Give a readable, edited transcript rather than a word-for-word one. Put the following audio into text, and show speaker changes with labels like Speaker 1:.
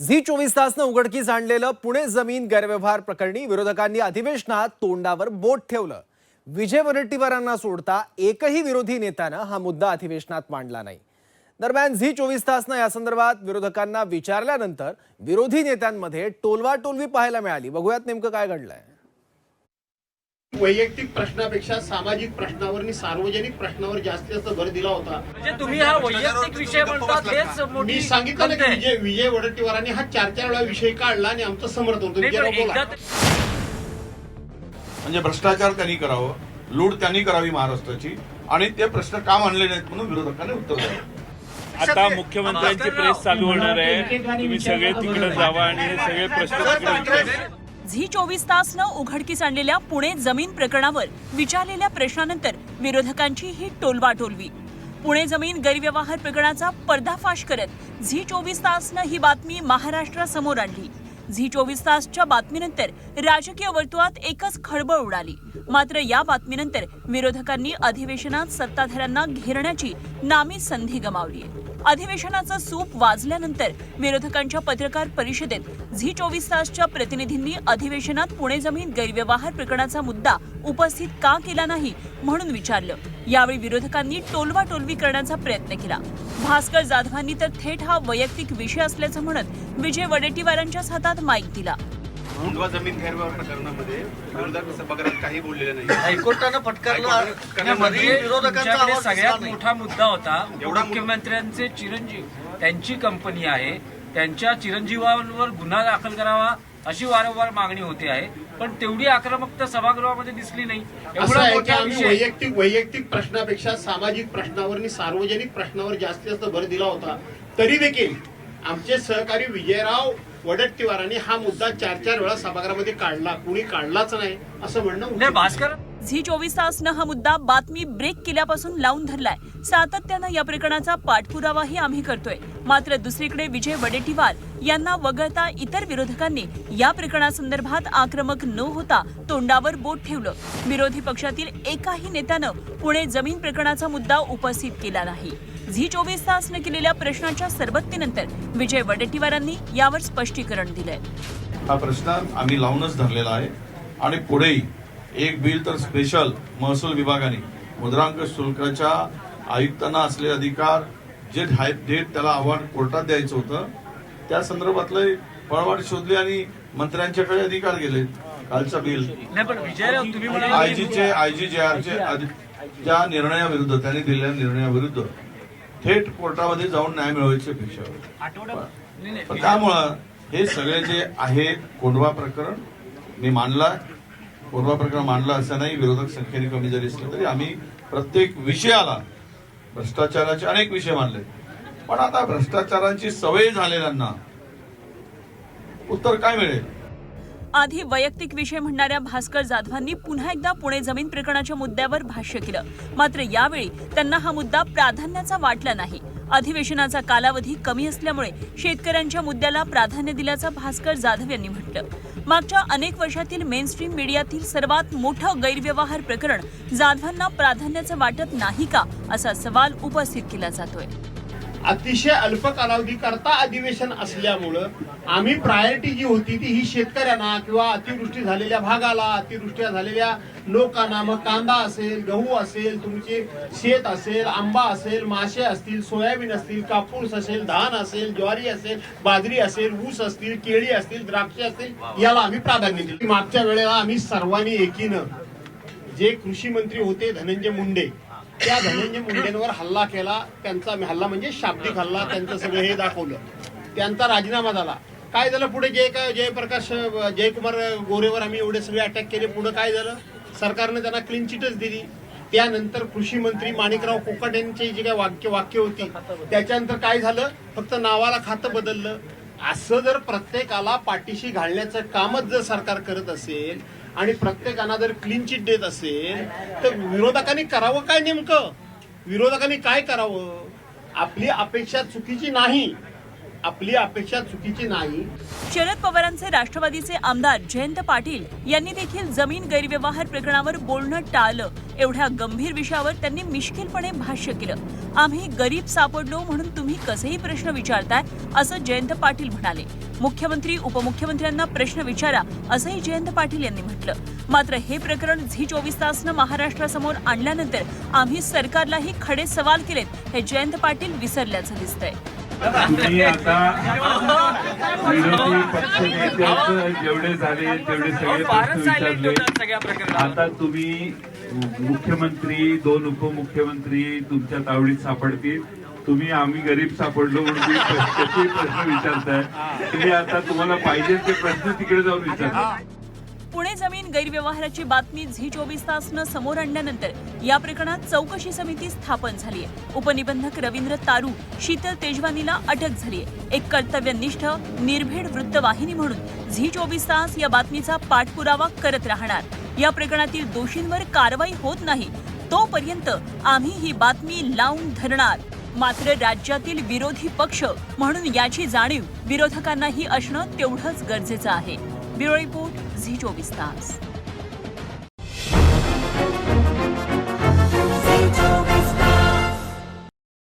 Speaker 1: Zee 24 तासनं उघडकीस आणलेलं पुणे जमीन गैरव्यवहार प्रकरणी विरोधकांनी अधिवेशनात तोंडावर बोट ठेवलं। विजय वडेट्टीवारांना सोडता एकही विरोधी नेत्यानं हा मुद्दा अधिवेशनात मांडला नाही। दरम्यान झी 24 तासनं या संदर्भात विरोधकांना विचारल्यानंतर विरोधी नेत्यांमध्ये टोलवाटोलवी पाहायला मिळाली। बघूयात नेमकं काय घडलंय।
Speaker 2: वैयक्तिक प्रश्नापेक्षा सामाजिक प्रश्नावर आणि सार्वजनिक प्रश्नावर जास्त भर दिला होता।
Speaker 3: म्हणजे तुम्ही हा वैयक्तिक विषय म्हणतात हेच मोठी
Speaker 2: मी सांगितलं ना की विजय वडेट्टीवारांनी हा 4 वेळा विषय काढला आणि आमचं समर्थन होतं।
Speaker 4: म्हणजे भ्रष्टाचार त्यांनी करावं, लूट त्यांनी करावी महाराष्ट्राची, आणि ते प्रश्न का मांडले नाहीत म्हणून विरोधकांनी उत्तर द्यावं।
Speaker 5: आता मुख्यमंत्र्यांची प्रेस चालू होणार आहे, तुम्ही सगळे तिकडे जावा आणि हे सगळे प्रश्न तिकडे विचारा।
Speaker 6: झी 24 तासनं उघडकीस आणलेल्या पुणे जमीन प्रकरणावर विचारलेल्या प्रश्नानंतर विरोधकांची ही टोलवाटोलवी। पुणे जमीन गैरव्यवहार प्रकरणाचा पर्दाफाश करत झी 24 तासनं ही बातमी महाराष्ट्रासमोर आणली। झी 24 तासच्या बातमीनंतर राजकीय वर्तुळात एकच खळबळ उडाली। मात्र या बातमीनंतर विरोधकांनी अधिवेशनात सत्ताधाऱ्यांना घेरण्याची नामी संधी गमावली। अधिवेशनाचं सूप वाजल्यानंतर विरोधकांच्या पत्रकार परिषदेत झी 24 तासच्या प्रतिनिधींनी अधिवेशनात पुणे जमीन गैरव्यवहार प्रकरणाचा मुद्दा उपस्थित का केला नाही म्हणून विचारलं। यावेळी विरोधकांनी टोलवाटोलवी करण्याचा प्रयत्न केला। भास्कर जाधवांनी तर थेट हा वैयक्तिक विषय असल्याचं म्हणत विजय वडेट्टीवारांच्याच हातात माईक दिला।
Speaker 7: मुंडवा जमीन गैरव्यवहार प्रकरणामध्ये विरोधक सभागृहात काही बोललेले नाही।
Speaker 3: हायकोर्टानं फटकारल्यामध्ये विरोधकांचा सगळ्यात मोठा मुद्दा होता। मुख्यमंत्र्यांचे चिरंजीव, त्यांची कंपनी आहे, त्यांच्या चिरंजीवांवर गुन्हा दाखल करावा अशी वारंवार मागणी होते आहे, पण तेवढी आक्रमकता सभागृहामध्ये दिसली नाही। एवढा मोठा विषय
Speaker 2: वैयक्तिक प्रश्नापेक्षा सामाजिक प्रश्नावर आणि सार्वजनिक प्रश्नावर जास्त भर दिला होता। तरी देखील आमचे सहकारी विजयराव वडेट्टीवारांनी हा मुद्दा 4 वेळा सभागृहामध्ये काढला, कुणी काढलाच नाही असं म्हणणं
Speaker 3: भास्कर।
Speaker 6: झी 24 तासनं हा मुद्दा बातमी ब्रेक केल्यापासून लावून धरलाय। सातत्यानं या प्रकरणाचा पाठपुरावाही आम्ही करतोय। मात्र दुसरीकडे विजय वडेट्टीवार यांना वगळता इतर विरोधकांनी या प्रकरणासंदर्भात आक्रमक न होता तोंडावर बोट ठेवलं। विरोधी पक्षातील एकाही नेत्यानं पुणे जमीन प्रकरणाचा मुद्दा उपस्थित केला नाही। झी 24 तासनं केलेल्या प्रश्नाच्या सरबत्तीनंतर विजय वडेट्टीवारांनी यावर स्पष्टीकरण दिलंय।
Speaker 4: हा प्रश्न आम्ही लावूनच धरलेला आहे आणि पुढेही एक बिल तर स्पेशल महसूल विभागाने मुद्रांक शुल्काच्या आयुक्तांना असलेले अधिकार जे डेट त्याला आव्हान कोर्टात द्यायचं होतं त्या संदर्भातले पळवाट शोधली आणि मंत्र्यांच्याकडे अधिकार गेले। कालचा बिल आयजीजेआरचे त्या निर्णयाविरुद्ध, त्यांनी दिलेल्या निर्णयाविरुद्ध थेट कोर्टामध्ये जाऊन न्याय मिळवायचे पेक्षा। त्यामुळं हे सगळे जे आहे कोंढवा प्रकरण मी मांडला, कोंढवा प्रकरण मांडला असं नाही। विरोधक संख्येने कमी जरी असले तरी आम्ही प्रत्येक विषयाला भ्रष्टाचाराचे अनेक विषय मांडले, पण आता भ्रष्टाचारांची सवय झालेल्यांना उत्तर काय मिळेल।
Speaker 6: आधी वैयक्तिक विषय म्हणणाऱ्या भास्कर जाधवांनी पुन्हा एकदा पुणे जमीन प्रकरणाच्या मुद्द्यावर भाष्य केलं। मात्र यावेळी त्यांना हा मुद्दा प्राधान्याचा वाटला नाही। अधिवेशनाचा कालावधी कमी असल्यामुळे शेतकऱ्यांच्या मुद्द्याला प्राधान्य दिल्याचं भास्कर जाधव यांनी म्हटलं। मागच्या अनेक वर्षातील मेनस्ट्रीम मीडियातील सर्वात मोठं गैरव्यवहार प्रकरण जाधवांना प्राधान्याचं वाटत नाही का असा सवाल उपस्थित केला जातोय।
Speaker 2: अतिशय अल्प कालावधी करता अधिवेशन असल्यामुळं आम्ही प्रायोरिटी जी होती ती ही शेतकऱ्यांना किंवा अतिवृष्टी झालेल्या भागाला, अतिवृष्टी झालेल्या लोकांना, मग कांदा असेल, गहू असेल, तुमचे शेत असेल, आंबा असेल, मासे असतील, सोयाबीन असतील, कापूस असेल, धान असेल, ज्वारी असेल, बाजरी असेल, ऊस असतील, केळी असतील, द्राक्षे असतील, याला आम्ही प्राधान्य दिले। मागच्या वेळेला आम्ही सर्वांनी एकीनं जे कृषी मंत्री होते धनंजय मुंडे, त्या धनंजय मुंडेंवर हल्ला केला। त्यांचा हल्ला म्हणजे शाब्दिक हल्ला, त्यांचं सगळं हे दाखवलं, त्यांचा राजीनामा झाला। काय झालं पुढे? जयप्रकाश जयकुमार गोरेवर आम्ही एवढे सगळे अटॅक केले, पुढे काय झालं? सरकारने त्यांना क्लीन चिटच दिली। त्यानंतर कृषी मंत्री माणिकराव कोकाट यांची जी काय वाक्य होती त्याच्यानंतर काय झालं? फक्त नावाला खातं बदललं। असं जर प्रत्येकाला पाठीशी घालण्याचं कामच जर सरकार करत असेल आणि प्रत्येकाला जर क्लीन चिट देत असेल तर विरोधकांनी करावं काय? नेमकं विरोधकांनी काय करावं? आपली अपेक्षा चुकीची नाही, आपली अपेक्षा चुकीची नाही.
Speaker 6: शरद पवारांचे राष्ट्रवादीचे आमदार जयंत पाटील यांनी देखील जमीन गैरव्यवहार प्रकरणावर बोलणं टाळलं. एवढ्या गंभीर विषयावर त्यांनी मिश्किलपणे भाष्य केलं. आम्ही गरीब सापडलो म्हणून तुम्ही कसेही प्रश्न विचारताय, असं जयंत पाटील म्हणाले. मुख्यमंत्री उपमुख्यमंत्र्यांना प्रश्न विचारा, असंही जयंत पाटील यांनी म्हटलं. मात्र हे प्रकरण झी 24 तासनं महाराष्ट्रासमोर आणल्यानंतर आम्ही सरकारलाही खडे सवाल केलेत, हे जयंत पाटील विसरल्याचं दिसतंय.
Speaker 5: तुम्ही आता विरोधी पक्ष नेत्याचं जेवढे झाले तेवढे सगळे प्रश्न विचारले. आता तुम्ही मुख्यमंत्री, 2 उपमुख्यमंत्री तुमच्या तावडीत सापडतील. तुम्ही आम्ही गरीब सापडलो म्हणून तुम्ही कसे प्रश्न विचारताय. तुम्ही आता तुम्हाला पाहिजे ते प्रश्न तिकडे जाऊन विचारा.
Speaker 6: पुणे जमीन गैरव्यवहाराची बातमी झी 24 तासनं समोर आणल्यानंतर या प्रकरणात चौकशी समिती स्थापन झाली आहे. उपनिबंधक रवींद्र तारू, शीतल तेजवानीला अटक झाली आहे. एक कर्तव्यनिष्ठ, निर्भीड वृत्तवाहिनी म्हणून झी 24 तास या बातमीचा पाठपुरावा करत राहणार. या प्रकरणातील दोषींवर कारवाई होत नाही तोपर्यंत आम्ही ही बातमी लावून धरणार. मात्र राज्यातील विरोधी पक्ष म्हणून याची जाणीव विरोधकांनाही असणं तेवढंच गरजेचं आहे. ब्युरो रिपोर्ट, झी 24 तास.